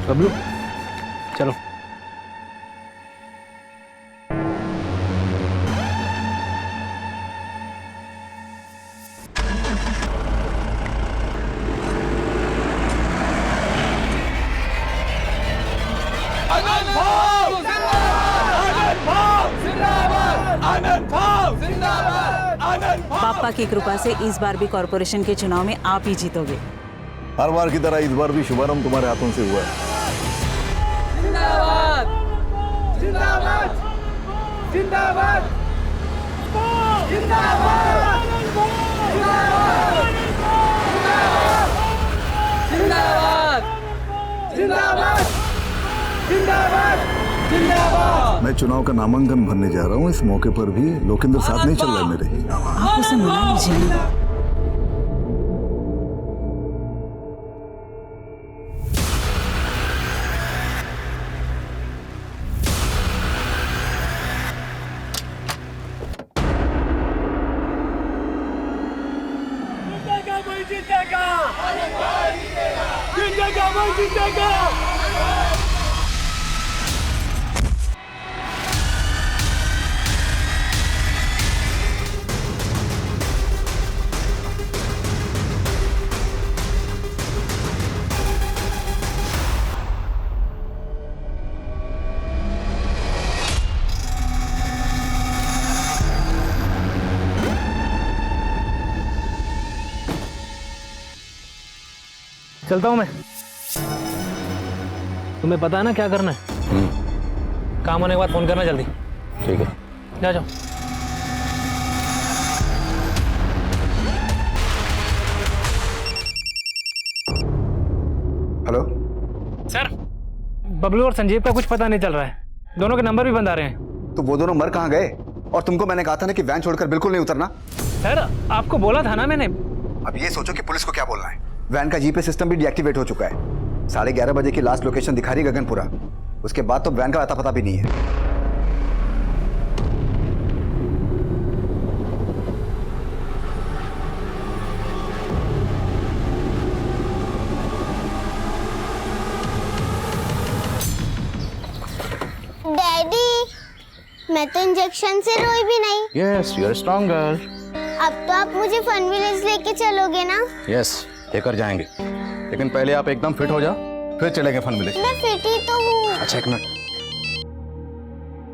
बबलू चलो। पापा की कृपा से इस बार भी कॉर्पोरेशन के चुनाव में आप ही जीतोगे। हर बार की तरह इस बार भी शुभारंभ तुम्हारे हाथों से हुआ है। जिंदाबाद जिंदाबाद जिंदाबाद जिंदाबाद जिंदाबाद जिंदाबाद जिंदाबाद जिंदाबाद। मैं चुनाव का नामांकन भरने जा रहा हूँ। इस मौके पर भी लोकेंद्र साथ नहीं चल रहा है मेरे। आप उसे मना लीजिए। चलता हूँ मैं। तुम्हें पता है ना क्या करना है? काम होने के बाद फोन करना जल्दी। ठीक है, जा जाओ। हेलो सर, बबलू और संजीव का कुछ पता नहीं चल रहा है। दोनों के नंबर भी बंद आ रहे हैं। तो वो दोनों मर कहाँ गए? और तुमको मैंने कहा था ना कि वैन छोड़कर बिल्कुल नहीं उतरना। सर आपको बोला था ना मैंने। अब ये सोचो कि पुलिस को क्या बोलना है। वैन का जीपीएस सिस्टम भी डीएक्टिवेट हो चुका है। 11:30 बजे की लास्ट लोकेशन दिखा रही गगनपुरा। उसके बाद तो वैन का अता पता भी नहीं है। डैडी, मैं तो इंजेक्शन से रोई भी नहीं। Yes, you are strong girl. अब तो आप मुझे फन विलेज लेके चलोगे ना? यस, लेकर जाएंगे, लेकिन पहले आप एकदम फिट हो जाओ, फिर चलेंगे फन विलेज। मैं फिट ही तो हूँ। अच्छा, एक मिनट।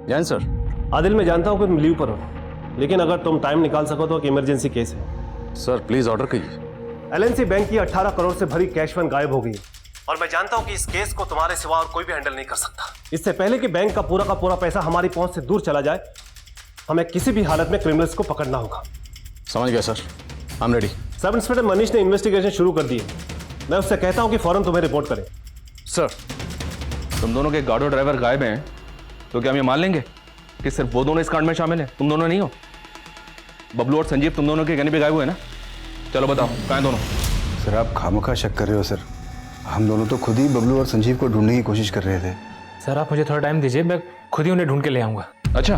जैन सर। आदिल, मैं जानता हूँ कि तुम लीव पर हो, लेकिन अगर तुम टाइम निकाल सको तो एक इमरजेंसी केस है। सर प्लीज ऑर्डर कीजिए। एलएनसी बैंक की 18 करोड़ से भरी कैश फंड गायब हो गई और मैं जानता हूँ कि इस केस को तुम्हारे सिवा और कोई भी हैंडल नहीं कर सकता। इससे पहले कि बैंक का पूरा पैसा हमारी पहुंच से दूर चला जाए, हमें किसी भी हालत में क्रिमिनल्स को पकड़ना होगा। समझ गया sir, I am ready. Sub inspector Manish ने इन्वेस्टिगेशन शुरू कर दी है। मैं उससे कहता हूं कि फौरन तुम्हें रिपोर्ट करें। सर, तुम दोनों के गाड़ो ड्राइवर गायब हैं, तो क्या हम ये मान लेंगे कि सिर्फ वो दोनों इस कांड में शामिल हैं? तुम दोनों नहीं हो? बबलू और संजीव तुम दोनों के कहने पे गायब हुए ना? चलो बताओ, कहाँ हैं दोनों? सर, आप खामखा शक कर रहे हो सर। हम दोनों तो खुद ही बबलू और संजीव को ढूंढने की कोशिश कर रहे थे। सर आप मुझे थोड़ा टाइम दीजिए, मैं खुद ही उन्हें ढूंढ के ले आऊंगा। अच्छा,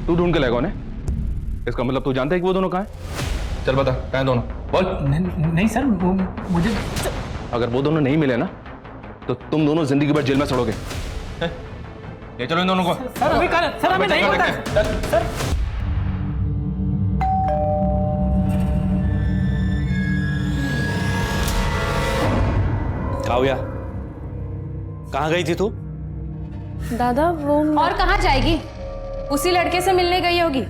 तू ढूंढ के लाएगा उन्हें? इसका मतलब तू जानता है कि वो दोनों कहाँ हैं? चल बता, कहाँ हैं दोनों? बोल। नहीं सर, मुझे अगर वो दोनों नहीं मिले ना, तो तुम दोनों जिंदगी भर जेल में सड़ोगे। ले चलो इन दोनों को। सर अभी सर हमें नहीं पता सर। काव्या, कहाँ गई थी तू? दादा वो और कहाँ जाएगी? उसी लड़के से मिलने गई होगी।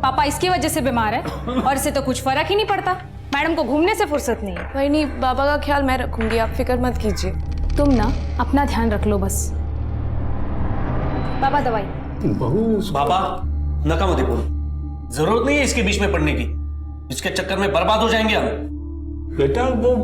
पापा इसकी वजह से बीमार है और इसे तो कुछ फर्क ही नहीं पड़ता। मैडम को घूमने से फुर्सत नहीं है। वही नहीं, बाबा का ख्याल मैं रखूंगी, आप फिक्र मत कीजिए। तुम ना अपना ध्यान रख लो बस। बाबा दवाई। बाबा नकामोदी बोलो, जरूरत नहीं है इसके बीच में पड़ने की। इसके चक्कर में बर्बाद हो जाएंगे हम। बेटा वो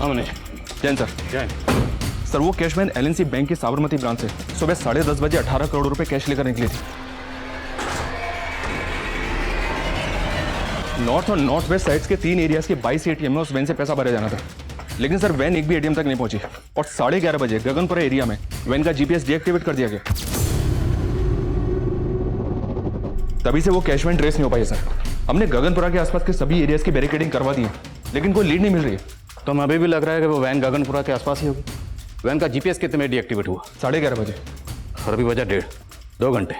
हाँ मनीष। जैन सर। जैन। सर वो कैशमैन एलएनसी बैंक की साबरमती ब्रांच से सुबह 10:30 बजे 18 करोड़ रुपए कैश लेकर निकली थी। नॉर्थ और नॉर्थ वेस्ट साइड्स के 3 एरियाज के 22 एटीएम में उस वैन से पैसा भरा जाना था, लेकिन सर वैन एक भी एटीएम तक नहीं पहुंची और 11:30 बजे गगनपुरा एरिया में वैन का जीपीएस डीएक्टिवेट कर दिया गया। तभी से वो कैश वैन ट्रेस नहीं हो पाई सर। हमने गगनपुरा के आसपास के सभी एरियाज की बैरिकेडिंग करवा दी है, लेकिन कोई लीड नहीं मिल रही है। तो हमें अभी भी लग रहा है कि वो वैन गगनपुरा के आसपास ही होगी। वैन का जीपीएस कितने में डीएक्टिवेट हुआ? 11:30 बजे। और अभी बजा 1.5 2 घंटे।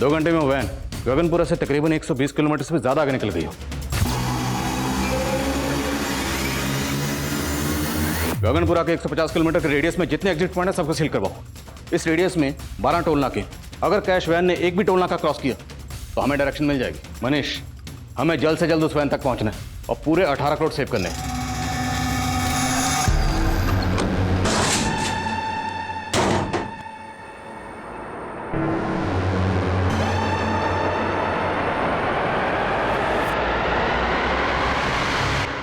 2 घंटे में वो वैन गगनपुरा से तकरीबन 120 किलोमीटर से भी ज़्यादा आगे निकल गई हो। गगनपुरा के 150 किलोमीटर के रेडियस में जितने एग्जिट पॉइंट है सबको सील करवाओ। इस रेडियस में 12 टोल नाके। अगर कैश वैन ने एक भी टोल नाका क्रॉस किया तो हमें डायरेक्शन मिल जाएगी। मनीष, हमें जल्द से जल्द उस वैन तक पहुंचना है और पूरे 18 करोड़ सेव करने हैं।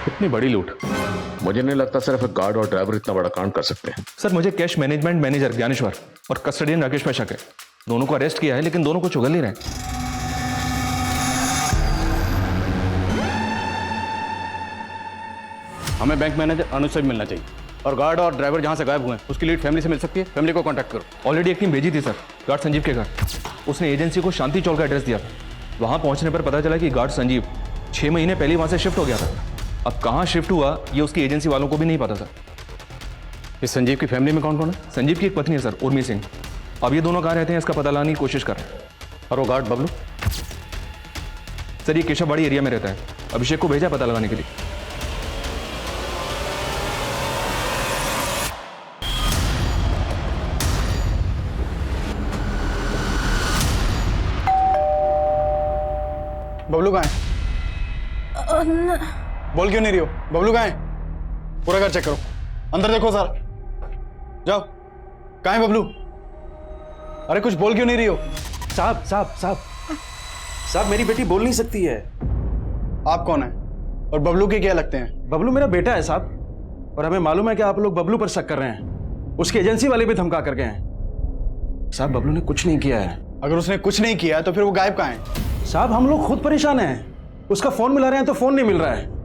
इतनी बड़ी लूट, मुझे नहीं लगता सिर्फ एक गार्ड और ड्राइवर इतना बड़ा कांड कर सकते हैं। सर मुझे कैश मैनेजमेंट मैनेजर ज्ञानेश्वर और कस्टडियन राकेश पे शक है। दोनों को अरेस्ट किया है, लेकिन दोनों को चुगल नहीं रहे। हमें बैंक मैनेजर अनुज से मिलना चाहिए और गार्ड और ड्राइवर जहां से गायब हुए हैं उसकी लीड फैमिली से मिल सकती है। फैमिली को कांटेक्ट करो। ऑलरेडी एक टीम भेजी थी सर गार्ड संजीव के घर। उसने एजेंसी को शांति चौक का एड्रेस दिया था। वहां पहुंचने पर पता चला कि गार्ड संजीव 6 महीने पहले वहां से शिफ्ट हो गया था। अब कहां शिफ्ट हुआ ये उसकी एजेंसी वालों को भी नहीं पता था। इस संजीव की फैमिली में कौन कौन है? संजीव की एक पत्नी है सर, उर्मी सिंह। अब ये दोनों कहाँ रहते हैं इसका पता लगाने की कोशिश कर रहे हैं। और वो गार्ड बबलू? सर ये केशववाड़ी एरिया में रहता है। अभिषेक को भेजा पता लगाने के लिए। बबलू कहाँ है? बोल क्यों नहीं रही हो? बबलू कहाँ है? पूरा घर चेक करो, अंदर देखो सर। जाओ, कहाँ है बबलू? अरे कुछ बोल क्यों नहीं रही हो? साहब मेरी बेटी बोल नहीं सकती है। आप कौन है और बबलू के क्या लगते हैं? बबलू मेरा बेटा है साहब, और हमें मालूम है कि आप लोग बबलू पर शक कर रहे हैं। उसकी एजेंसी वाले भी धमका कर गए हैं। साहब बबलू ने कुछ नहीं किया है। अगर उसने कुछ नहीं किया तो फिर वो गायब कहाँ है? साहब हम लोग खुद परेशान हैं। उसका फोन मिला रहे हैं तो फोन नहीं मिल रहा है।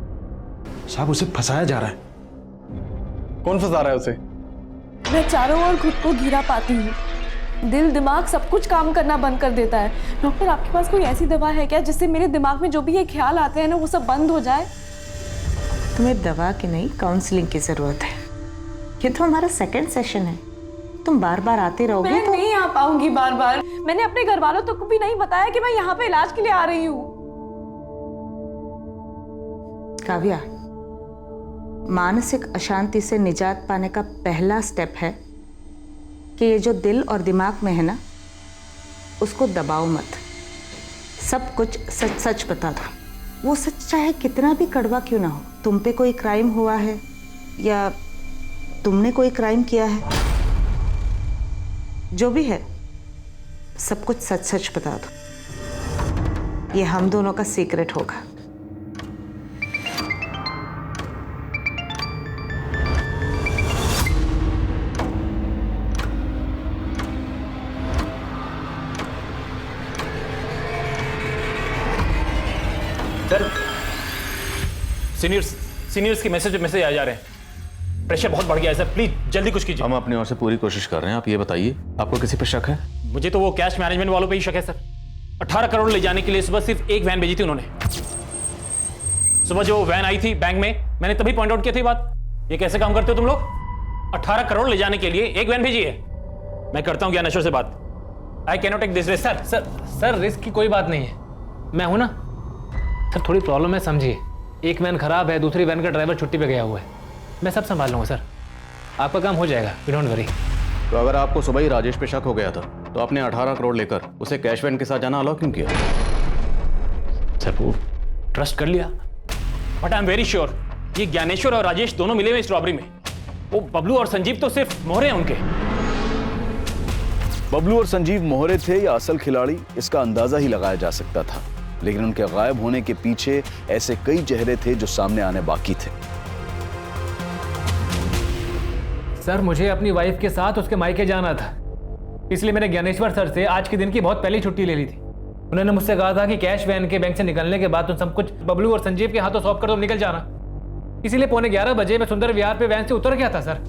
साहब उसे फंसाया जा रहा है। कौन फंसा रहा है उसे? मैं चारों ओर खुद को घिरा पाती हूँ। दिल दिमाग सब कुछ काम करना बंद कर देता है। डॉक्टर आपके पास कोई ऐसी दवा है क्या जिससे मेरे दिमाग में जो भी ये ख्याल आते हैं ना वो सब बंद हो जाए? तुम्हें दवा की नहीं काउंसलिंग की जरूरत है। ये तो हमारा सेकंड सेशन है। तुम बार बार आते रहोगे मैं तो नहीं आ पाऊंगी बार बार। मैंने अपने घर वालों तक को भी नहीं बताया कि मैं यहाँ पे इलाज के लिए आ रही हूँ। काव्या, मानसिक अशांति से निजात पाने का पहला स्टेप है कि ये जो दिल और दिमाग में है ना उसको दबाओ मत। सब कुछ सच सच बता दो। वो सच चाहे कितना भी कड़वा क्यों ना हो। तुम पे कोई क्राइम हुआ है या तुमने कोई क्राइम किया है, जो भी है सब कुछ सच सच बता दो। ये हम दोनों का सीक्रेट होगा। सर सीनियर्स के मैसेज आ जा रहे हैं। प्रेशर बहुत बढ़ गया है सर, प्लीज जल्दी कुछ कीजिए। हम अपनी ओर से पूरी कोशिश कर रहे हैं। आप ये बताइए, आपको किसी पे शक है? मुझे तो वो कैश मैनेजमेंट वालों पे ही शक है सर। 18 करोड़ ले जाने के लिए सुबह सिर्फ एक वैन भेजी थी उन्होंने। सुबह जो वैन आई थी बैंक में, मैंने तभी पॉइंट आउट किया थी बात। ये कैसे काम करते हो तुम लोग? 18 करोड़ ले जाने के लिए एक वैन भेजी है। मैं करता हूँ ज्ञानेश्वर से बात। I can not take this risk. Sir risk की कोई बात नहीं है, मैं हूं ना सर। थोड़ी प्रॉब्लम है समझिए। एक वैन खराब है, दूसरी वैन का ड्राइवर छुट्टी पे गया हुआ है। मैं सब संभाल लूंगा सर, आपका काम हो जाएगा, डोंट वरी। तो अगर आपको सुबह ही राजेश पे शक हो गया था तो आपने 18 करोड़ लेकर उसे कैश वैन के साथ जाना अलाउ क्यों किया? सर वो ट्रस्ट कर लिया, but I am very sure ये ज्ञानेश्वर और राजेश दोनों मिले हुए इस रॉबरी में। वो बबलू और संजीव तो सिर्फ मोहरे हैं उनके। बबलू और संजीव मोहरे थे या असल खिलाड़ी, इसका अंदाजा ही लगाया जा सकता था, लेकिन उनके गायब होने के पीछे ऐसे कई चेहरे थे जो सामने आने बाकी थे। सर मुझे अपनी वाइफ के साथ उसके मायके जाना था, इसलिए मैंने ज्ञानेश्वर सर से आज के दिन की बहुत पहले छुट्टी ले ली थी। उन्होंने मुझसे कहा था कि कैश वैन के बैंक से निकलने के बाद तुम सब कुछ बबलू और संजीव के हाथों सौंप कर तुम निकल जाना। इसीलिए 11:15 बजे मैं सुंदर विहार पे वैन से उतर गया था सर।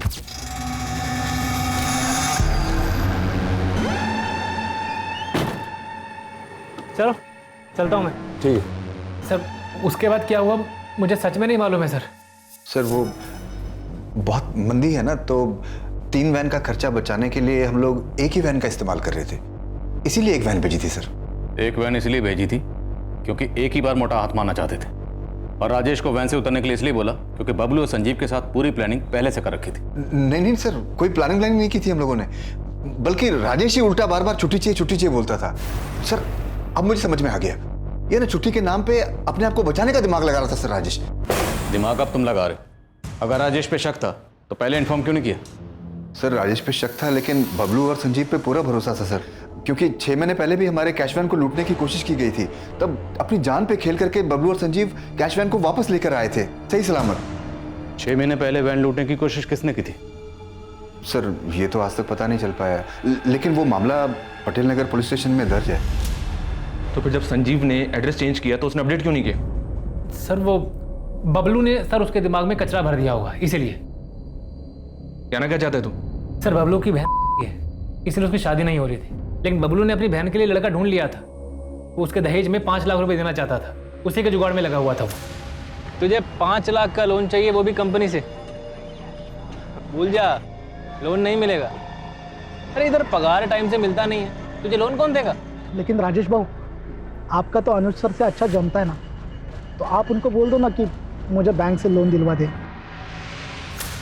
चलो चलता हूँ मैं। ठीक है सर उसके बाद क्या हुआ मुझे सच में नहीं मालूम है सर। सर वो बहुत मंदी है ना, तो 3 वैन का खर्चा बचाने के लिए हम लोग एक ही वैन का इस्तेमाल कर रहे थे, इसीलिए एक वैन भेजी थी सर। एक वैन इसलिए भेजी थी क्योंकि एक ही बार मोटा हाथ मारना चाहते थे, और राजेश को वैन से उतरने के लिए इसलिए बोला क्योंकि बबलू और संजीव के साथ पूरी प्लानिंग पहले से कर रखी थी। नहीं नहीं सर, कोई प्लानिंग नहीं की थी हम लोगों ने, बल्कि राजेश ही उल्टा बार बार छुट्टी चाहिए बोलता था। सर अब मुझे समझ में आ गया, ये ना छुट्टी के नाम पे अपने आप को बचाने का दिमाग लगा रहा था सर राजेश। दिमाग अब तुम लगा रहे, अगर राजेश पे शक था तो पहले इन्फॉर्म क्यों नहीं किया? सर राजेश पे शक था, लेकिन बबलू और संजीव पे पूरा भरोसा था सर, क्योंकि 6 महीने पहले भी हमारे कैश वैन को लूटने की कोशिश की गई थी, तब अपनी जान पे खेल करके बबलू और संजीव कैश वैन को वापस लेकर आए थे सही सलामत। 6 महीने पहले वैन लूटने की कोशिश किसने की थी? सर ये तो आज तक पता नहीं चल पाया, लेकिन वो मामला पटेल नगर पुलिस स्टेशन में दर्ज है। तो फिर जब संजीव ने एड्रेस चेंज किया तो उसने अपडेट क्यों नहीं किया? सर वो बबलू ने सर उसके दिमाग में कचरा भर दिया होगा, इसीलिए। कहना क्या चाहते तुम? सर बबलू की बहन है, इसलिए उसकी शादी नहीं हो रही थी, लेकिन बबलू ने अपनी बहन के लिए लड़का ढूंढ लिया था। वो उसके दहेज में 5 लाख रुपए देना चाहता था, उसी के जुगाड़ में लगा हुआ था वो। तुझे 5 लाख का लोन चाहिए, वो भी कंपनी से? भूल जा, लोन नहीं मिलेगा। अरे इधर पगार टाइम से मिलता नहीं है, तुझे लोन कौन देगा? लेकिन राजेश भाऊ, आपका तो अनुज सर से अच्छा जमता है ना, तो आप उनको बोल दो ना कि मुझे बैंक से लोन दिलवा दे।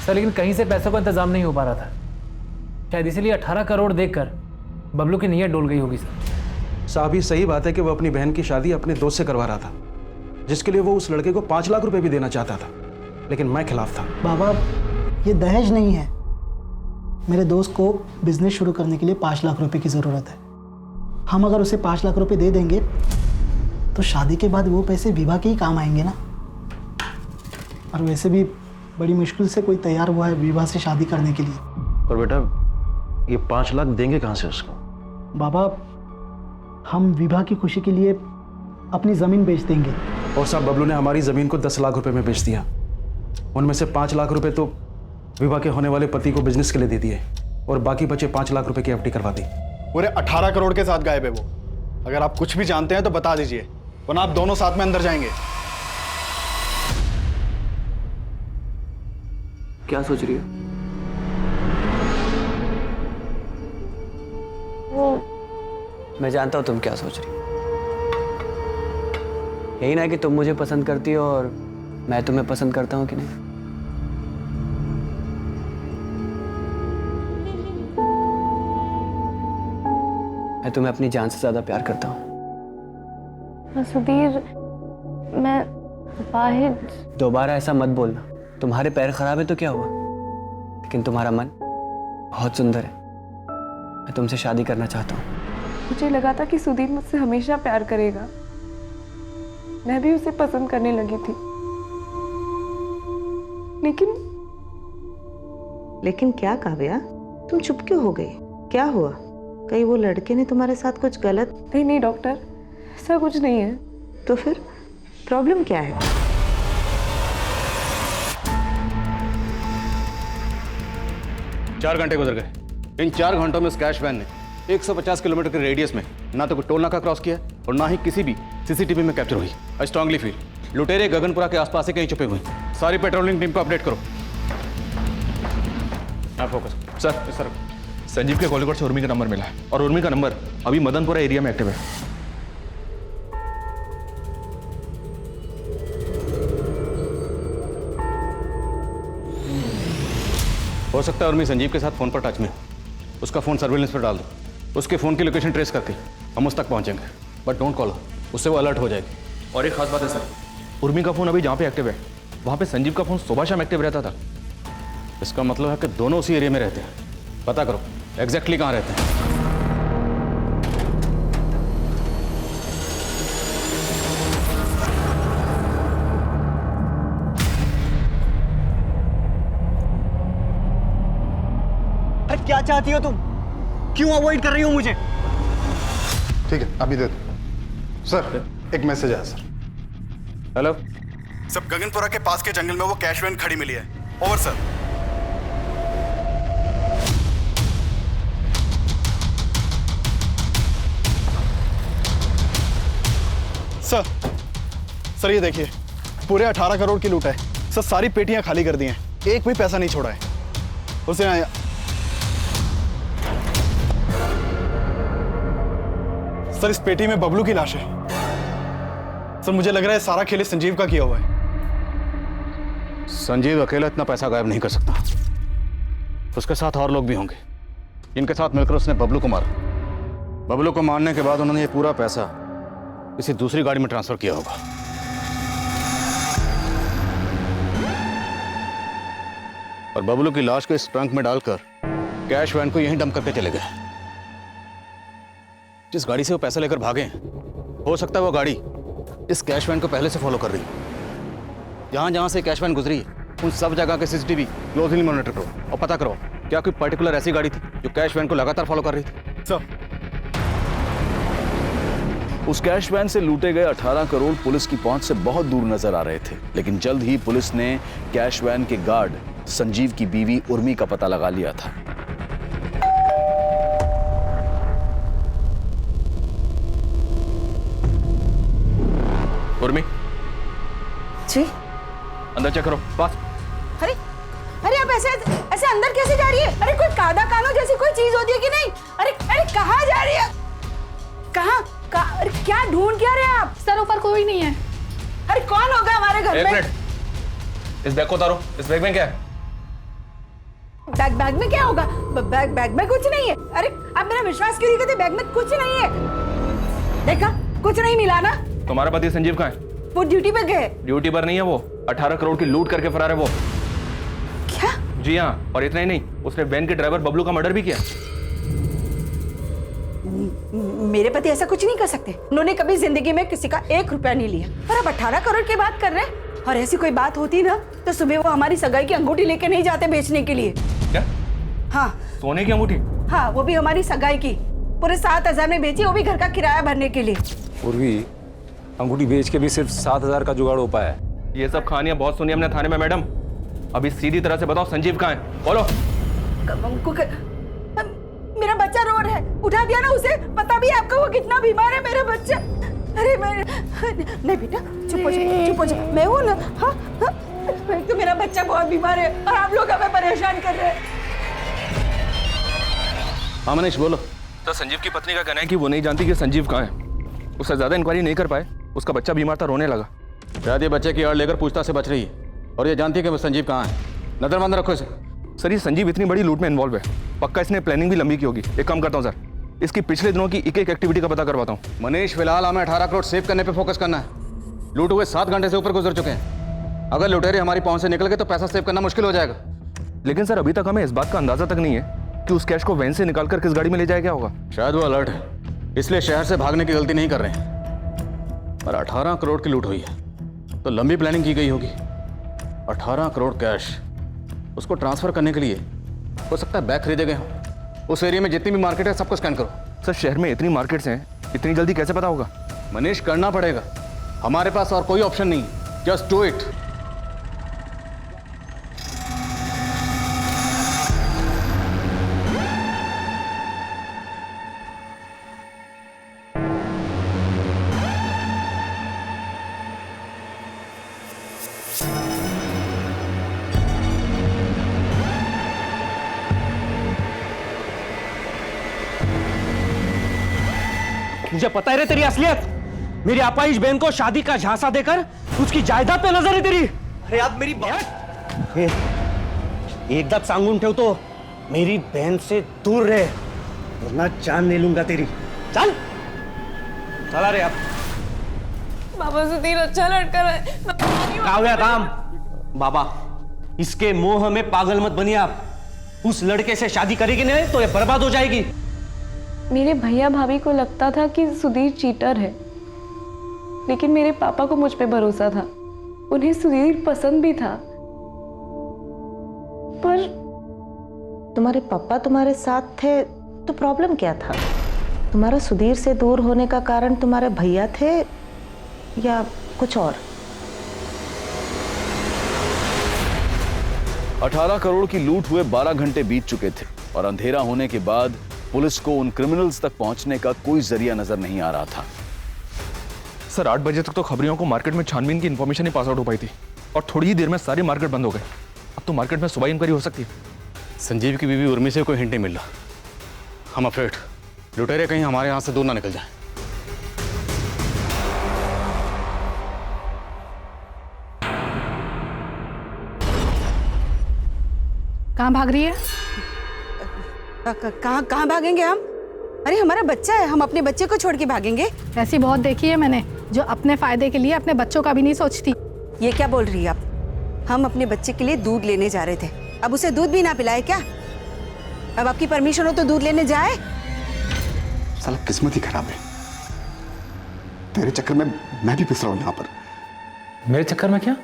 सर लेकिन कहीं से पैसों का इंतजाम नहीं हो पा रहा था, शायद इसीलिए 18 करोड़ देखकर बबलू की नीयत डोल गई होगी सर। साहब ये सही बात है कि वो अपनी बहन की शादी अपने दोस्त से करवा रहा था, जिसके लिए वो उस लड़के को 5 लाख रुपए भी देना चाहता था, लेकिन मैं खिलाफ था। बाबा ये दहेज नहीं है, मेरे दोस्त को बिजनेस शुरू करने के लिए 5 लाख रुपए की ज़रूरत है। हम अगर उसे 5 लाख रुपए दे देंगे तो शादी के बाद वो पैसे विवाह के ही काम आएंगे ना, और वैसे भी बड़ी मुश्किल से कोई तैयार हुआ है विवाह से शादी करने के लिए। पर बेटा ये 5 लाख देंगे कहाँ से उसको? बाबा हम विवाह की खुशी के लिए अपनी ज़मीन बेच देंगे। और साहब बबलू ने हमारी ज़मीन को 10 लाख रुपए में बेच दिया, उनमें से 5 लाख रुपए तो विवाह के होने वाले पति को बिजनेस के लिए दे दिए, और बाकी बचे 5 लाख रुपए की एफडी करवा दी। पूरे 18 करोड़ के साथ गायब है वो। अगर आप कुछ भी जानते हैं तो बता दीजिए, वरना आप दोनों साथ में अंदर जाएंगे। क्या सोच रही हो? मैं जानता हूं तुम क्या सोच रही हो। यही ना कि तुम मुझे पसंद करती हो और मैं तुम्हें पसंद करता हूं कि नहीं? मैं तुम्हें अपनी जान से ज्यादा प्यार करता हूं। सुधीर मैं वाहिद। दोबारा ऐसा मत बोलना। तुम्हारे पैर खराब है तो क्या हुआ, लेकिन तुम्हारा मन बहुत सुंदर है। मैं तुमसे शादी करना चाहता हूँ। मुझे लगा था कि सुधीर मुझसे हमेशा प्यार करेगा, मैं भी उसे पसंद करने लगी थी, लेकिन क्या काव्या, तुम चुप क्यों हो गई? क्या हुआ? कहीं वो लड़के ने तुम्हारे साथ कुछ गलत? नहीं डॉक्टर, ऐसा कुछ नहीं है। तो फिर प्रॉब्लम क्या है? चार घंटे गुजर गए। इन 4 घंटों में उस कैश वैन ने 150 किलोमीटर के रेडियस में ना तो कोई टोल नाका क्रॉस किया और ना ही किसी भी सीसीटीवी में कैप्चर हुई। आई स्ट्रांगली फील लुटेरे गगनपुरा के आसपास से कहीं छुपे हुए। सारी पेट्रोलिंग टीम को अपडेट करो। फोकस सर संजीव के कॉलिंग से उर्मी का नंबर मिला है, और उर्मी का नंबर अभी मदनपुरा एरिया में एक्टिव है। हो सकता है उर्मी संजीव के साथ फोन पर टच में। उसका फोन सर्विलेंस पर डाल दो। उसके फोन की लोकेशन ट्रेस करके हम उस तक पहुंचेंगे, बट डोंट कॉल, उससे वो अलर्ट हो जाएगी। और एक खास बात है सर, उर्मी का फोन अभी जहाँ पे एक्टिव है वहाँ पे संजीव का फोन सुबह शाम एक्टिव रहता था। इसका मतलब है कि दोनों उसी एरिया में रहते हैं। पता करो एग्जैक्टली कहाँ रहते हैं। चाहती हो तुम? क्यों अवॉइड कर रही हो मुझे? ठीक है, अभी दे दो। सर, एक मैसेज आया सर। हेलो सब गगनपुरा के पास के जंगल में वो कैश वैन खड़ी मिली है। Over sir. सर ये देखिए, पूरे 18 करोड़ की लूट है सर। सारी पेटियां खाली कर दी हैं, एक भी पैसा नहीं छोड़ा है। उसे आया सर, इस पेटी में बबलू की लाश है। सर मुझे लग रहा है सारा खेल इस संजीव का किया हुआ है। संजीव अकेला इतना पैसा गायब नहीं कर सकता, उसके साथ और लोग भी होंगे जिनके साथ मिलकर उसने बबलू को मारा। बबलू को मारने के बाद उन्होंने ये पूरा पैसा किसी दूसरी गाड़ी में ट्रांसफर किया होगा। और बबलू की लाश को इस ट्रंक में डालकर कैश वैन को यहीं डंप करके चले गए। जिस गाड़ी से वो पैसा लेकर भागे, हो सकता है वो गाड़ी इस कैश वैन को पहले से फॉलो कर रही है। जहां जहां से कैश वैन गुजरी है, उन सब जगह के सीसीटीवी क्लोजली मॉनिटर करो और पता करो क्या कोई पर्टिकुलर ऐसी गाड़ी थी जो कैश वैन को लगातार फॉलो कर रही थी। सर, उस कैश वैन से लूटे गए 18 करोड़ पुलिस की पहुंच से बहुत दूर नजर आ रहे थे, लेकिन जल्द ही पुलिस ने कैश वैन के गार्ड संजीव की बीवी उर्मी का पता लगा लिया था। उर्मी जी अंदर चेक करो। पास। अरे अरे आप ऐसे ऐसे अंदर कैसे जा रही है? अरे कोई कादा कानो जैसी कोई चीज होती है कि नहीं? अरे अरे कहाँ जा रही है? कहाँ? अरे क्या ढूंढ क्या रहे हैं आप? सर ऊपर कोई नहीं है। अरे कौन होगा हमारे घर एक में? मिनट, इस बैग को उतारो। इस बैग में क्या है? बैग में क्या होगा? बैग में कुछ नहीं है। अरे आप मेरा विश्वास क्यों नहीं करते? बैग में कुछ नहीं है। देखा, कुछ नहीं मिला ना। तुम्हारा पति संजीव कहाँ है? वो ड्यूटी पे गए। ड्यूटी पर नहीं है वो, 18 करोड़ की लूट करके फरार है वो। क्या? जी हाँ, और इतना ही नहीं, उसने वैन के ड्राइवर बबलू का मर्डर भी किया। मेरे पति ऐसा कुछ नहीं कर सकते। उन्होंने कभी जिंदगी में किसी का 1 रुपया नहीं लिया। पर अब 18 करोड़ की बात कर रहे हैं। और ऐसी कोई बात होती ना तो सुबह वो हमारी सगाई की अंगूठी लेके नहीं जाते बेचने के लिए। क्या? हाँ, सोने की अंगूठी? हाँ, वो भी हमारी सगाई की। पूरे 7,000 में बेची, वो भी घर का किराया भरने के लिए। पूर्वी, अंगूठी बेच के भी सिर्फ 7,000 का जुगाड़ हो पाया है। ये सब कहानियां बहुत सुनी हमने थाने में मैडम। अभी सीधी तरह से बताओ संजीव कहाँ है? बोलो। मेरा बच्चा रो रहा है, उठा दिया ना उसे। पता भी है आपको वो कितना बीमार है मेरा बच्चा। अरे मैं नहीं बेटा, चुप हो जा, मैं हूं ना। हाँ, तो मेरा बच्चा बहुत बीमार है और आप लोग हमें परेशान कर रहे हैं। हाँ मनीष बोलो। तो संजीव की पत्नी का कहना है कि वो नहीं जानती कि संजीव कहाँ है। उससे ज्यादा इंक्वायरी नहीं कर पाए, उसका बच्चा बीमार था, रोने लगा। शायद ये बच्चे की आड़ लेकर पूछताछ से बच रही है और ये जानती है कि वो संजीव कहाँ है। नजरबंद रखो इसे। सर, ये संजीव इतनी बड़ी लूट में इन्वॉल्व है, पक्का इसने प्लानिंग भी लंबी की होगी। एक काम करता हूँ सर, इसकी पिछले दिनों की एक एक्टिविटी का पता करवाता हूँ। मनीष, फिलहाल हमें 18 करोड़ सेव करने पे फोकस करना है। लूट हुए 7 घंटे से ऊपर गुजर चुके हैं। अगर लुटेरे हमारी पहुंच से निकल गए तो पैसा सेव करना मुश्किल हो जाएगा। लेकिन सर, अभी तक हमें इस बात का अंदाजा तक नहीं है कि उस कैश को वैन से निकालकर किस गाड़ी में ले जाया गया होगा। शायद वो अलर्ट है, इसलिए शहर से भागने की गलती नहीं कर रहे हैं। पर 18 करोड़ की लूट हुई है तो लंबी प्लानिंग की गई होगी। 18 करोड़ कैश, उसको ट्रांसफर करने के लिए हो सकता है बैग खरीदे गए हों। उस एरिया में जितनी भी मार्केट है सबको स्कैन करो। सर, शहर में इतनी मार्केट्स हैं, इतनी जल्दी कैसे पता होगा? मनीष, करना पड़ेगा, हमारे पास और कोई ऑप्शन नहीं। Just do it. मुझे पता है रे तेरी असलियत। मेरी आपाइश बहन को शादी का झांसा देकर उसकी जायदाद पे नजर है तेरी। अरे आप मेरी बात एकदा सांगून ठेवतो, मेरी बहन से दूर रहे वरना जान ले लूंगा तेरी। चल चला रे आप। बाबा सुधीर अच्छा लड़का है। क्या हुआ काम? बाबा, इसके मोह में पागल मत बनिए आप। उस लड़के से शादी करेगी नहीं तो ये बर्बाद हो जाएगी। मेरे भैया भाभी को लगता था कि सुधीर चीटर है, लेकिन मेरे पापा को मुझ पे भरोसा था। उन्हें सुधीर पसंद भी था, पर तुम्हारे पापा तुम्हारे साथ थे तो प्रॉब्लम क्या था? तुम्हारा सुधीर से दूर होने का कारण तुम्हारे भैया थे या कुछ और? 18 करोड़ की लूट हुए 12 घंटे बीत चुके थे और अंधेरा होने के बाद पुलिस को उन क्रिमिनल्स तक पहुंचने का कोई जरिया नजर नहीं आ रहा था। सर 8 बजे तक तो खबरियों को मार्केट में छानबीन की इंफॉर्मेशन ही पास आउट हो पाई थी और थोड़ी ही देर में सारी मार्केट बंद हो गई। अब तो मार्केट में सुबह इंक्वायरी हो सकती है। संजीव की बीवी उर्मी से कोई हिंट नहीं मिल रहा। हम अफ्रेड लुटेरे कहीं हमारे यहाँ से दूर ना निकल जाए। कहाँ भाग रही है? कहाँ भागेंगे हम? अरे हमारा बच्चा है, हम अपने बच्चे को छोड़ के भागेंगे? ऐसी बहुत देखी है मैंने जो अपने फायदे के लिए अपने बच्चों का भी नहीं सोचती। ये क्या बोल रही है आप? हम अपने बच्चे के लिए दूध लेने जा रहे थे, अब उसे दूध भी ना पिलाए क्या? अब आपकी परमिशन हो तो दूध लेने जाए? साला किस्मत ही खराब है। तेरे चक्कर में मैं भी पिस रहा हूं यहाँ पर। मेरे चक्कर में क्या?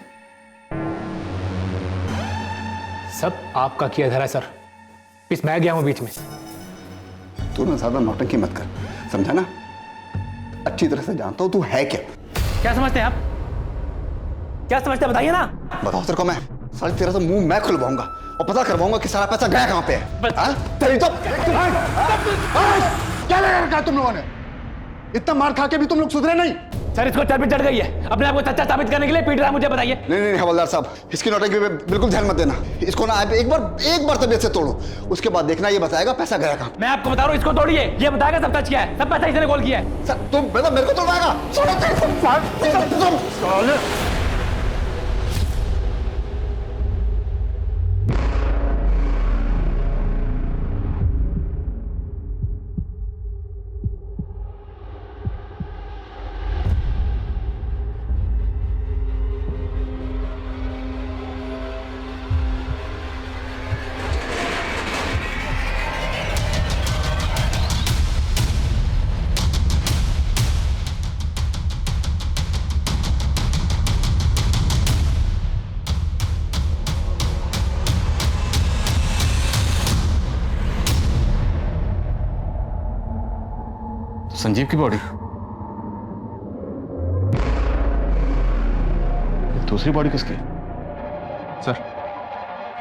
सब आपका किया धरा सर। पिस मैं गया हूं बीच में। तू ना ज्यादा नौटंकी मत कर, समझा ना? अच्छी तरह से जानता हूं तू है क्या। क्या समझते हैं आप? क्या समझते हैं बताइए ना। बताओ तेरे को मैं साले तेरा तो मुंह मैं खुलवाऊंगा और पता करवाऊंगा कि सारा पैसा गया कहां पे है। हाँ? तेरी तो क्या लगा रखा तुम लोगों ने? इतना मार खा के भी तुम लोग सुधरे नहीं। सर इसको चर्बी चढ़ गई है, अपने आप को सच्चा साबित करने के लिए पीट रहा है मुझे। बताइए। नहीं हवलदार साहब, इसकी नौटंकी पे बिल्कुल ध्यान मत देना। इसको ना एक बार तबीयत से तोड़ो, उसके बाद देखना ये बताएगा पैसा गया कहां। मैं आपको बता रहा हूँ, इसको तोड़िए, ये बताएगा सब सच क्या है। सब पैसा इसने गोल किया है। सर तुम मतलब मेरे को तोड़वाएगा? संजीव की बॉडी, दूसरी बॉडी किसकी? सर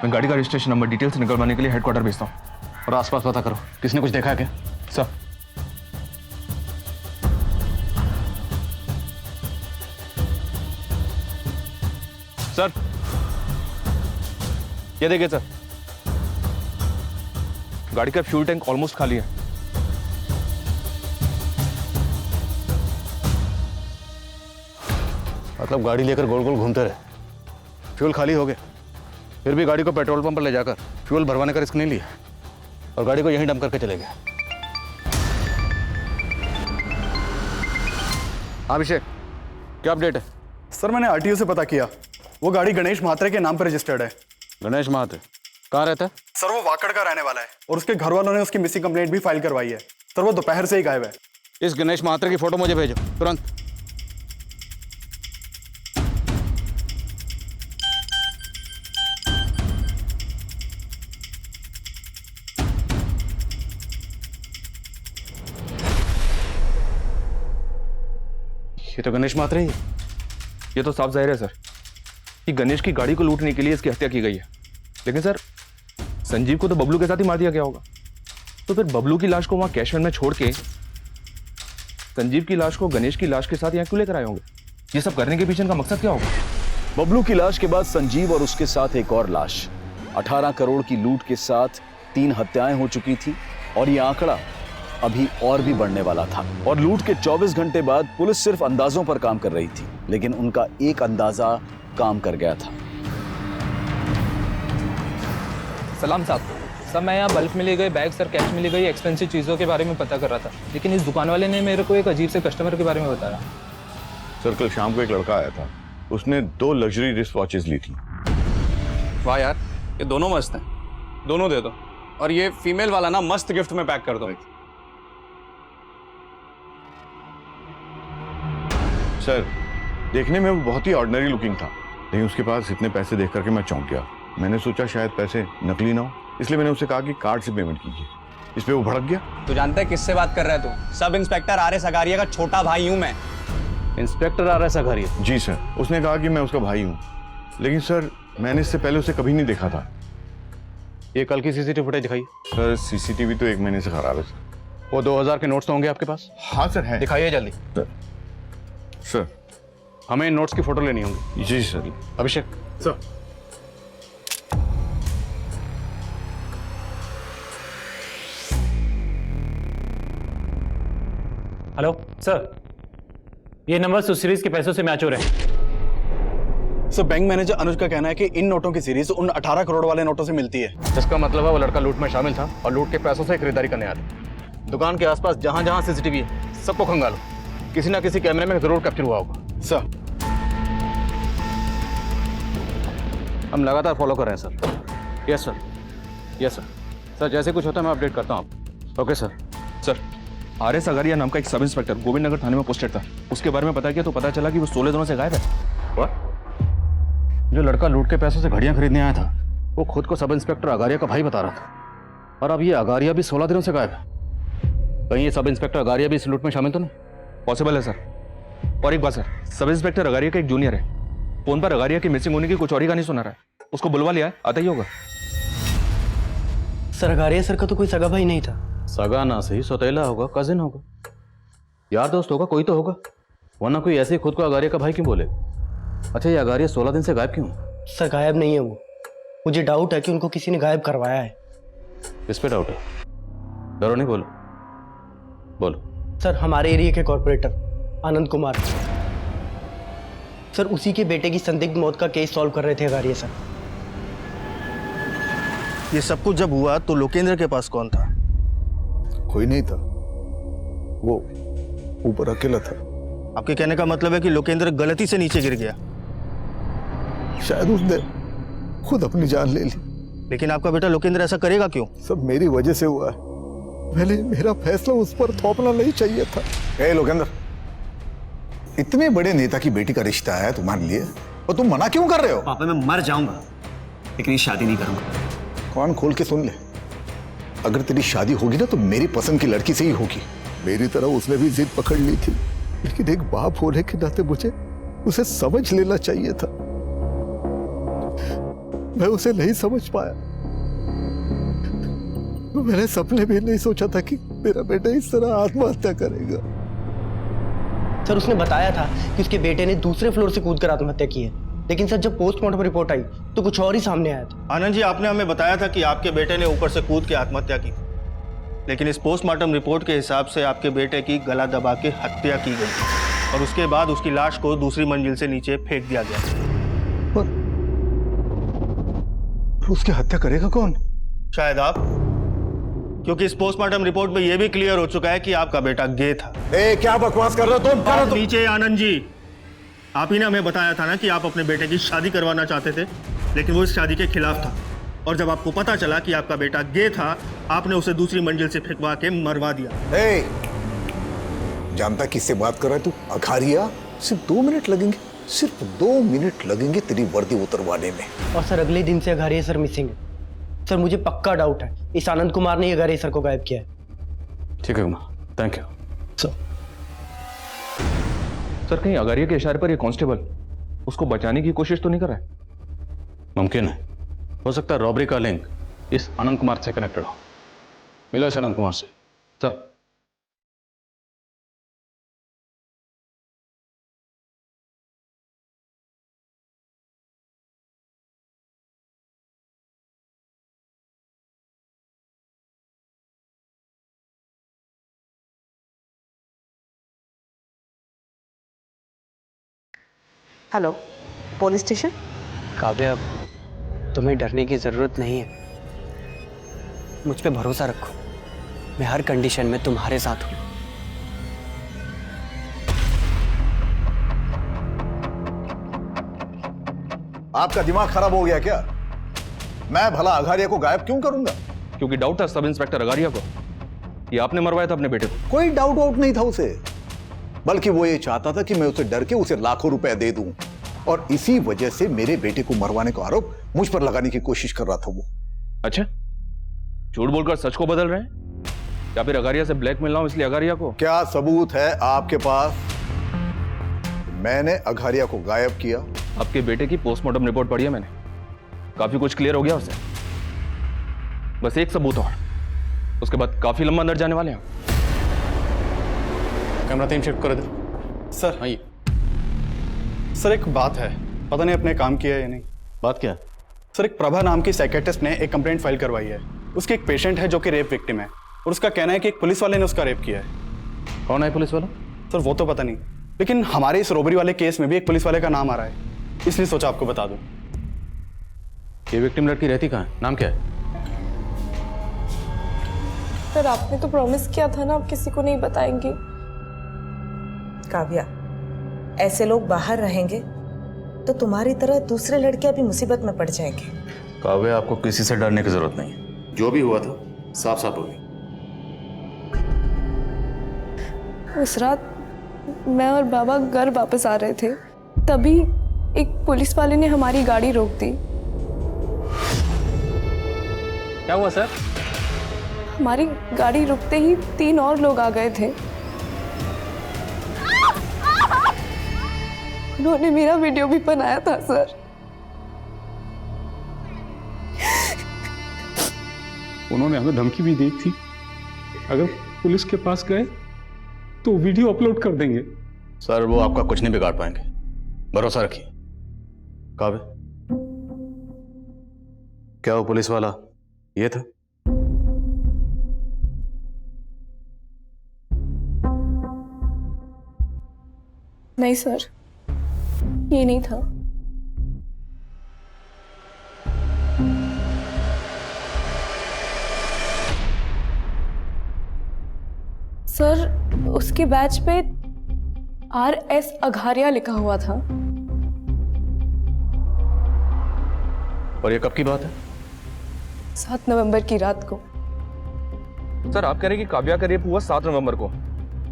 मैं गाड़ी का रजिस्ट्रेशन नंबर डिटेल से निकलवाने के लिए हेडक्वार्टर भेजता हूँ। और आसपास पता करो, किसने कुछ देखा है क्या? सर सर ये देखिए सर, गाड़ी का फ्यूल टैंक ऑलमोस्ट खाली है। मतलब गाड़ी लेकर गोल गोल घूमते रहे, फ्यूल खाली हो गए, फिर भी गाड़ी को पेट्रोल पंप पर ले जाकर फ्यूल भरवाने का रिस्क नहीं लिया और गाड़ी को यहीं डंप करके चले गए। अभिषेक क्या अपडेट है? सर मैंने आरटीओ से पता किया, वो गाड़ी गणेश महात्रे के नाम पर रजिस्टर्ड है। गणेश महात्रे कहाँ रहता है? सर वो वाकड़ का रहने वाला है और उसके घर वालों ने उसकी मिसिंग कंप्लेंट भी फाइल करवाई है। सर वो दोपहर से ही गायब है। इस गणेश महात्रे की फोटो मुझे भेजो तुरंत। ये तो गणेश महात्रे ही। ये तो साफ जाहिर है सर कि गणेश की गाड़ी को लूटने के लिए इसकी हत्या की गई है। लेकिन सर संजीव को तो बबलू के साथ ही मार दिया गया होगा, तो फिर बबलू की लाश को वहां कैश वैन में छोड़ के संजीव की लाश को गणेश की लाश के साथ यहाँ क्यों लेकर आए होंगे? ये सब करने के पीछे इनका मकसद क्या होगा? बबलू की लाश के बाद संजीव और उसके साथ एक और लाश। 18 करोड़ की लूट के साथ 3 हत्याएं हो चुकी थी और ये आंकड़ा अभी और भी बढ़ने वाला था। और लूट के 24 घंटे बाद पुलिस सिर्फ अंदाजों पर काम कर रही थी, लेकिन उनका एक अंदाजा काम कर गया था। सलाम साहब। सर मैं यहाँ बल्क में ले गए बैग सर, कैश में ले गई एक्सपेंसिव चीज़ों के बारे में पता कर रहा था, लेकिन इस दुकान वाले ने मेरे को एक अजीब से कस्टमर के बारे में बताया। सर कल शाम को एक लड़का आया था, उसने 2 लग्जरी रिस्ट वॉचेस ली थी। वाह यार, ये दोनों मस्त हैं, दोनों दे दो। और ये फीमेल वाला ना मस्त गिफ्ट में पैक कर दो। सर देखने में वो बहुत ही ऑर्डिनरी लुकिंग था, लेकिन उसके पास इतने पैसे देख करके मैं चौंक गया। मैंने सोचा शायद पैसे नकली ना हो। इसलिए मैंने उससे कहा कि कार्ड से पेमेंट कीजिए। इस पे वो भड़क गया। तू जानता है किससे बात कर रहा है तू? Sub inspector R S Agariya का छोटा भाई हूं मैं। Inspector R S Agariya? जी सर, उसने कहा कि मैं उसका भाई हूँ, लेकिन सर मैंने इससे पहले उसे कभी नहीं देखा था। ये कल की सीसीटीवी फुटेज दिखाइए। सर सीसीटीवी तो 1 महीने से खराब है सर। वो 2000 के नोट्स तो होंगे आपके पास? हाँ सर है। दिखाइए जल्दी। सर हमें इन नोट्स की फोटो लेनी होगी। जी सर। अभिषेक। सर हेलो सर, ये नंबर उस सीरीज के पैसों से मैच हो रहे हैं। सर बैंक मैनेजर अनुज का कहना है कि इन नोटों की सीरीज उन 18 करोड़ वाले नोटों से मिलती है। इसका मतलब है वो लड़का लूट में शामिल था और लूट के पैसों से खरीदारी करने आया था। दुकान के आसपास जहां जहां सीसीटीवी है सबको खंगालो, किसी ना किसी कैमरे में जरूर कैप्चर हुआ होगा। सर हम लगातार फॉलो कर रहे हैं sir. Yes sir, yes sir. Sir जैसे कुछ होता है मैं अपडेट करता हूँ आप। Okay sir. Sir are S Agariya नाम का एक सब इंस्पेक्टर गोविंद नगर थाने में पोस्टेड था, उसके बारे में पता किया तो पता चला कि वो 16 दिनों से गायब है। जो लड़का लूट के पैसों से घड़ियां खरीदने आया था वो खुद को सब इंस्पेक्टर अगारिया का भाई बता रहा था, और अब ये अगारिया भी 16 दिनों से गायब है। कहीं ये सब इंस्पेक्टर अगारिया भी इस लूट में शामिल तो नहीं? पॉसिबल है सर। और एक बात सर, सब इंस्पेक्टर अगारिया का एक जूनियर है, फोन पर अगारिया की मिसिंग होने की कुछ और ही कहानी सुना रहा है। उसको बुलवा लिया है, आता ही होगा। सर अगारिया सर का तो कोई सगा भाई नहीं था। सगा ना सही, सौतेला होगा, कजिन होगा, यार दोस्त होगा, कोई तो होगा, वरना कोई ऐसे ही खुद को अगारिया का भाई क्यों बोले? अच्छा ये अगारिया 16 दिन से गायब क्यों? सर गायब नहीं है वो, मुझे डाउट है कि उनको किसी ने गायब करवाया है। किस पे डाउट है? डरो नहीं, बोलो बोलो। सर हमारे एरिया के कॉर्पोरेटर आनंद कुमार सर, उसी के बेटे की संदिग्ध मौत का केस सॉल्व कर रहे थे अगारिया सर। ये सब कुछ जब हुआ तो लोकेंद्र के पास कौन था? कोई नहीं था, वो ऊपर अकेला था। आपके कहने का मतलब है कि लोकेंद्र गलती से नीचे गिर गया? शायद उसने खुद अपनी जान ले ली। लेकिन आपका बेटा लोकेंद्र ऐसा करेगा क्यों? सब मेरी वजह से हुआ है। पहले मेरा फैसला उस पर थोपना नहीं चाहिए था। ए लोकेंद्र, इतने बड़े नेता की बेटी का रिश्ता है तुम्हारे लिए और तुम मना क्यों कर रहे हो? पापा मैं मर जाऊंगा लेकिन ये शादी नहीं करूंगा। कान खोल के सुन ले, अगर तेरी शादी होगी ना तो मेरी पसंद की लड़की से ही होगी। मेरी तरह उसने भी जिद पकड़ ली थी, लेकिन एक बाप होने के नाते मुझे उसे समझ लेना चाहिए था। मैं उसे नहीं समझ पाया। मैंने सपने भी नहीं सोचा था कि मेरा बेटा इस तरह आत्महत्या करेगा। सर उसने बताया था कि उसके बेटे ने दूसरे फ्लोर से कूदकर आत्महत्या की है, लेकिन सर जब पोस्टमार्टम रिपोर्ट आई तो कुछ और ही सामने आया था। आनंद जी, आपने हमें बताया था कि आपके बेटे ने ऊपर से कूद के आत्महत्या की, लेकिन इस पोस्टमार्टम रिपोर्ट के हिसाब से आपके बेटे की गला दबा के हत्या की गई और उसके बाद उसकी लाश को दूसरी मंजिल से नीचे फेंक दिया गया। पर उसकी हत्या करेगा कौन? शायद आप, क्योंकि इस पोस्टमार्टम रिपोर्ट में यह भी क्लियर हो चुका है कि आपका बेटा गे था। क्या बकवास कर रहे हो तुम? बात नीचे आनंद जी, आप ही ने हमें बताया था ना कि आप अपने बेटे की शादी करवाना चाहते थे, लेकिन वो इस शादी के खिलाफ था, और जब आपको पता चला कि आपका बेटा गे था, आपने उसे दूसरी मंजिल से फेंकवा के मरवा दिया। जानता किससे बात कर रहा है तू? अगारिया। सिर्फ 2 मिनट लगेंगे, सिर्फ 2 मिनट लगेंगे तेरी वर्दी उतरवाने में। और सर अगले दिन से अगारिया सर मिसिंग है। सर मुझे पक्का डाउट है इस आनंद कुमार ने अगारिया सर को गायब किया है। ठीक है कुमार, थैंक यू। सर कहीं अगारिया के इशारे पर ये कांस्टेबल उसको बचाने की कोशिश तो नहीं कर रहा है? मुमकिन है, हो सकता है रॉबरी का लिंक इस आनंद कुमार से कनेक्टेड हो। मिलो इस आनंद कुमार से। Sir hello, police station. Kavya, तुम्हें डरने की जरूरत नहीं है, मुझ पे भरोसा रखो, मैं हर कंडीशन में तुम्हारे साथ हूं। आपका दिमाग खराब हो गया क्या? मैं भला अगारिया को गायब क्यों करूंगा? क्योंकि डाउट था सब इंस्पेक्टर अगारिया को, ये आपने मरवाया था अपने बेटे को। कोई डाउट वाउट नहीं था उसे, बल्कि वो ये चाहता था कि मैं उसे डर के उसे लाखों रुपए दे दूं, और इसी वजह से मेरे बेटे को मरवाने का आरोप मुझ पर लगाने की कोशिश कर रहा था वो। अच्छा, झूठ बोलकर सच को बदल रहे हैं, या फिर अगारिया से ब्लैकमेल ना हो इसलिए अगारिया को? क्या सबूत है आपके पास? मैंने अघारिया को गायब किया। आपके बेटे की पोस्टमार्टम रिपोर्ट पढ़ी है मैंने, काफी कुछ क्लियर हो गया उससे। बस एक सबूत और, उसके बाद काफी लंबा अंदर जाने वाले हैं। कैमरा 3 शिफ्ट कर दे। सर आइए। सर एक बात है, पता नहीं आपने काम किया है या नहीं। बात क्या? सर एक प्रभा नाम की साइकेट्रिस्ट ने एक कंप्लेंट फाइल करवाई है। उसके एक पेशेंट है जो कि रेप विक्टिम है, और उसका कहना है कि एक पुलिस वाले ने उसका रेप किया है। कौन है पुलिस वाला? सर वो तो पता नहीं, लेकिन हमारे इस रोबरी वाले केस में भी एक पुलिस वाले का नाम आ रहा है, इसलिए सोचा आपको बता दूं। ये विक्टिम लड़की रहती कहाँ है? नाम क्या है? सर आपने तो प्रॉमिस किया था ना आप किसी को नहीं बताएंगे। काव्या, ऐसे लोग बाहर रहेंगे तो तुम्हारी तरह दूसरे लड़के भी मुसीबत में पड़ जाएंगे। काव्या, आपको किसी से डरने की जरूरत नहीं है, जो भी हुआ था साफ साफ हो गई। उस रात मैं और बाबा घर वापस आ रहे थे, तभी एक पुलिस वाले ने हमारी गाड़ी रोक दी। क्या हुआ सर? हमारी गाड़ी रुकते ही 3 और लोग आ गए थे। उन्होंने मेरा वीडियो भी बनाया था सर। उन्होंने हमें धमकी भी दी थी, अगर पुलिस के पास गए तो वीडियो अपलोड कर देंगे। सर वो आपका कुछ नहीं बिगाड़ पाएंगे, भरोसा रखिए। काव्य, क्या वो पुलिस वाला ये था? नहीं सर, ये नहीं था। सर उसके बैच पे RS अघारिया लिखा हुआ था। और ये कब की बात है? 7 नवंबर की रात को। सर आप कह रहे हैं कि काव्या का रेप हुआ 7 नवंबर को,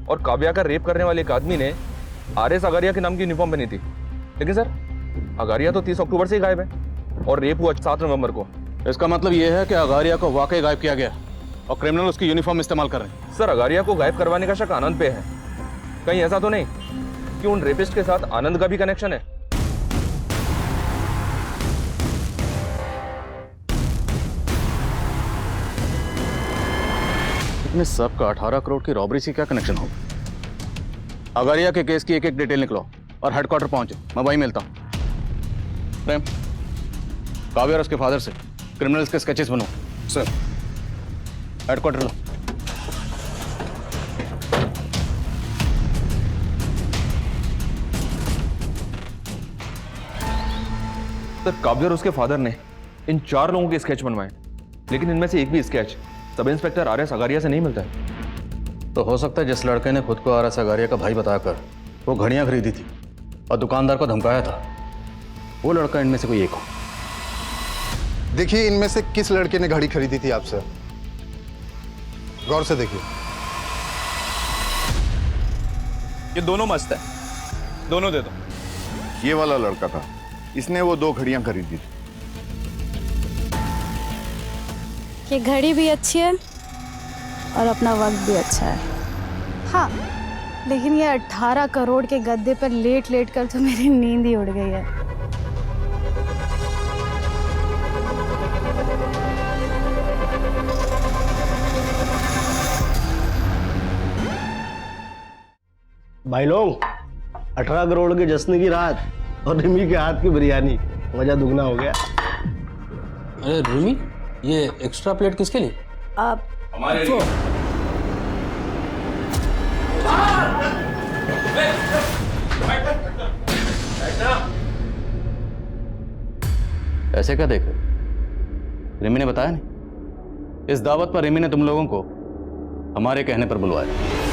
और काव्या का रेप करने वाले एक आदमी ने RS अगारिया के नाम की यूनिफॉर्म पहनी थी। लेकिन सर अगारिया तो 30 अक्टूबर से ही गायब है और रेप हुआ 7 नवंबर को। इसका मतलब यह है कि अगारिया को वाकई गायब किया गया और क्रिमिनल उसकी यूनिफॉर्म इस्तेमाल कर रहे हैं। सर अगारिया को गायब करवाने का शक आनंद पे है, कहीं ऐसा तो नहीं कि उन रेपिस्ट के साथ आनंद का भी कनेक्शन है? इतने सब का 18 करोड़ की रॉबरी से क्या कनेक्शन होगा? अगारिया के केस की एक एक डिटेल निकलो और हेडक्वार्टर पहुंचो, मैं वहीं मिलता हूं। प्रेम, काव्या और उसके फादर से क्रिमिनल्स के स्केचेस बनो। सर हेडक्वार्टर लो। सर काव्या और उसके फादर ने इन 4 लोगों के स्केच बनवाए, लेकिन इनमें से एक भी sketch sub inspector RS Agariya से नहीं मिलता है। तो हो सकता है जिस लड़के ने खुद को RS अगारिया का भाई बताकर वो घड़ियां खरीदी थी और दुकानदार को धमकाया था, वो लड़का इनमें से कोई एक हो। देखिए इनमें से किस लड़के ने घड़ी खरीदी थी आपसे, गौर से देखिए। ये दोनों मस्त है, दोनों दे दो। ये वाला लड़का था, इसने वो 2 घड़ियां खरीदी थी। ये घड़ी भी अच्छी है और अपना वक्त भी अच्छा है। हाँ, लेकिन ये 18 करोड़ के गद्दे पर लेट लेट कर तो मेरी नींद ही उड़ गई है। भाई लोग, 18 करोड़ के जश्न की रात और रिमी के हाथ की बिरयानी, मजा दुगना हो गया। अरे रिमी, ये एक्स्ट्रा प्लेट किसके लिए? आप हमारे लिए। ऐसे क्या देख रहे? रिमी ने बताया नहीं? इस दावत पर रिमी ने तुम लोगों को हमारे कहने पर बुलवाया।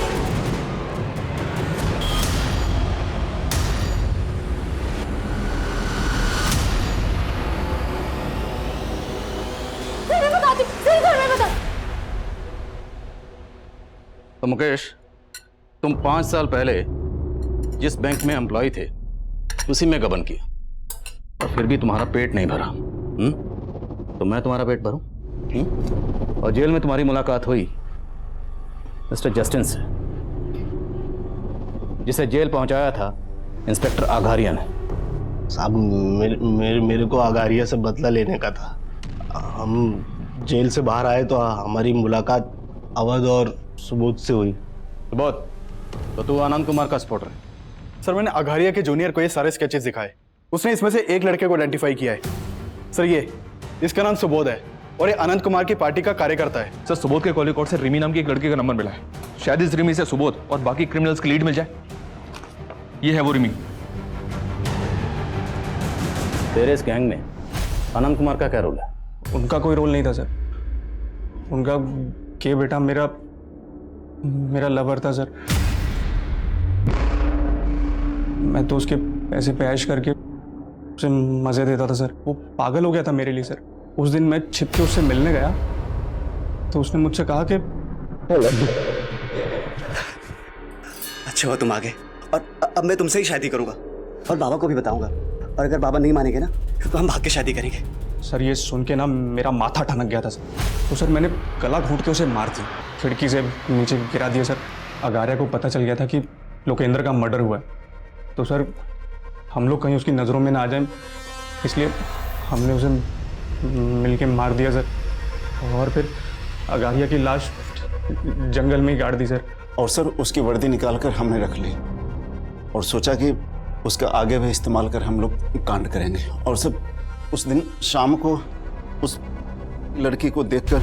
तो मुकेश, तुम 5 साल पहले जिस बैंक में एम्प्लॉय थे उसी में गबन किया और फिर भी तुम्हारा पेट नहीं भरा। तो मैं तुम्हारा पेट भरूं? और जेल में तुम्हारी मुलाकात हुई मिस्टर जस्टिन से, जिसे जेल पहुंचाया था इंस्पेक्टर आघारिया ने। साहब मेरे को आगारिया से बदला लेने का था। हम जेल से बाहर आए तो हमारी मुलाकात अवध और सुबोध से हुई। सुबोध, तो तू आनंद कुमार का सपोर्टर है? सर मैंने अघारिया के जूनियर को ये सारे स्केचेस दिखाए, उसने इसमें से एक लड़के को आइडेंटिफाई किया है। सर ये इसका नाम सुबोध है और ये अनंत कुमार की पार्टी का कार्यकर्ता है। सर सुबोध के कॉल से रिमी नाम की एक लड़की का नंबर मिला है। शायद इस रिमी से सुबोध और बाकी क्रिमिनल्स की लीड मिल जाए। ये है वो रिमी। तेरे इस गैंग में अनंत कुमार का क्या रोल है? उनका कोई रोल नहीं था सर। उनका के बेटा मेरा लवर था सर। मैं तो उसके पैसे पे ऐश करके उसे मजे देता था सर। वो पागल हो गया था मेरे लिए सर। उस दिन मैं छिप के उससे मिलने गया तो उसने मुझसे कहा कि अच्छा हुआ तुम आ गए और अब मैं तुमसे ही शादी करूंगा और बाबा को भी बताऊंगा, और अगर बाबा नहीं मानेंगे ना तो हम भाग के शादी करेंगे। सर ये सुन के ना मेरा माथा ठनक गया था सर। तो सर मैंने गला घूंट के उसे मार दी, खिड़की से नीचे गिरा दिया सर। अगारिया को पता चल गया था कि लोकेंद्र का मर्डर हुआ है, तो सर हम लोग कहीं उसकी नज़रों में ना आ जाएं, इसलिए हमने उसे मिलके मार दिया सर। और फिर अगारिया की लाश जंगल में ही गाड़ दी सर। और सर उसकी वर्दी निकाल कर हमने रख ली और सोचा कि उसका आगे भी इस्तेमाल कर हम लोग कांड करेंगे। और सर उस दिन शाम को उस लड़की को देखकर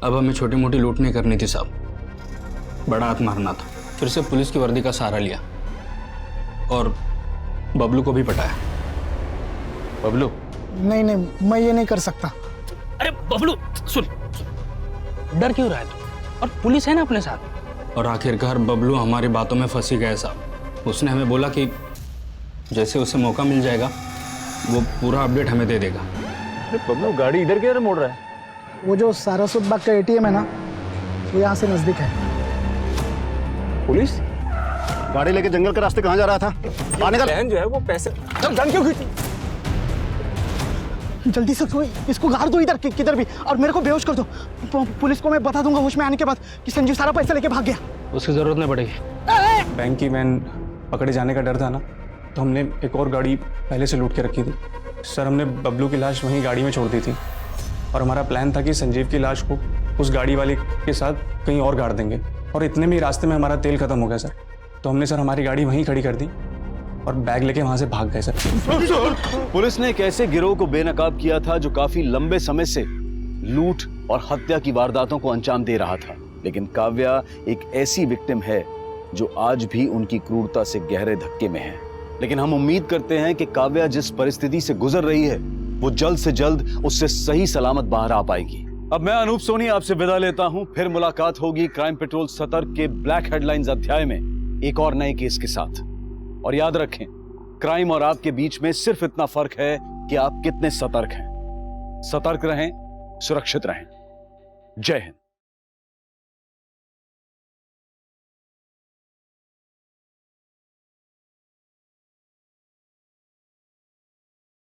अब हमें छोटी मोटी लूट नहीं करनी थी साहब, बड़ा हाथ मारना था। फिर से पुलिस की वर्दी का सहारा लिया और बबलू को भी पटाया। बबलू? नहीं नहीं, मैं ये नहीं कर सकता। अरे बबलू सुन, डर क्यों रहा है तू? और पुलिस है ना अपने साथ। और आखिरकार बबलू हमारी बातों में फंसी गया साहब। उसने हमें बोला कि जैसे उसे मौका मिल जाएगा वो पूरा अपडेट हमें दे देगा। अरे बबलू गाड़ी इधर किधर मोड़ रहा है? वो जो सारस्वत बाग का एटीएम है ना, वो यहाँ से नजदीक है। पुलिस गाड़ी लेके जंगल के रास्ते कहाँ जा रहा था? आने का बहन जो है वो पैसे गन क्यों खींची? जल्दी से इसको गाड़ दो इधर किधर भी, और मेरे को बेहोश कर दो। पुलिस को मैं बता दूंगा होश में आने के बाद कि संजीव सारा पैसा लेके भाग गया। उसकी जरूरत नहीं पड़ेगी। बैंक की वैन पकड़े जाने का डर था ना, तो हमने एक और गाड़ी पहले से लूट के रखी थी सर। हमने बबलू की लाश वहीं गाड़ी में छोड़ दी थी और हमारा प्लान था कि संजीव की लाश को उस गाड़ी वाले के साथ कहीं और गाड़ देंगे। और इतने में रास्ते में हमारा तेल खत्म हो गया सर, तो हमने सर हमारी गाड़ी वहीं खड़ी कर दी और बैग लेके वहां से भाग गए सर। पुलिस ने एक ऐसे गिरोह को बेनकाब किया था जो काफी लंबे समय से लूट और हत्या की वारदातों को अंजाम दे रहा था। लेकिन काव्या एक ऐसी विक्टिम है जो आज भी उनकी क्रूरता से गहरे धक्के में है। लेकिन हम उम्मीद करते हैं कि काव्या जिस परिस्थिति से गुजर रही है वो जल्द से जल्द उससे सही सलामत बाहर आ पाएगी। अब मैं अनूप सोनी आपसे विदा लेता हूं। फिर मुलाकात होगी क्राइम पेट्रोल सतर्क के ब्लैक हेडलाइंस अध्याय में एक और नए केस के साथ। और याद रखें, क्राइम और आपके बीच में सिर्फ इतना फर्क है कि आप कितने सतर्क हैं। सतर्क रहें, सुरक्षित रहें। जय हिंद।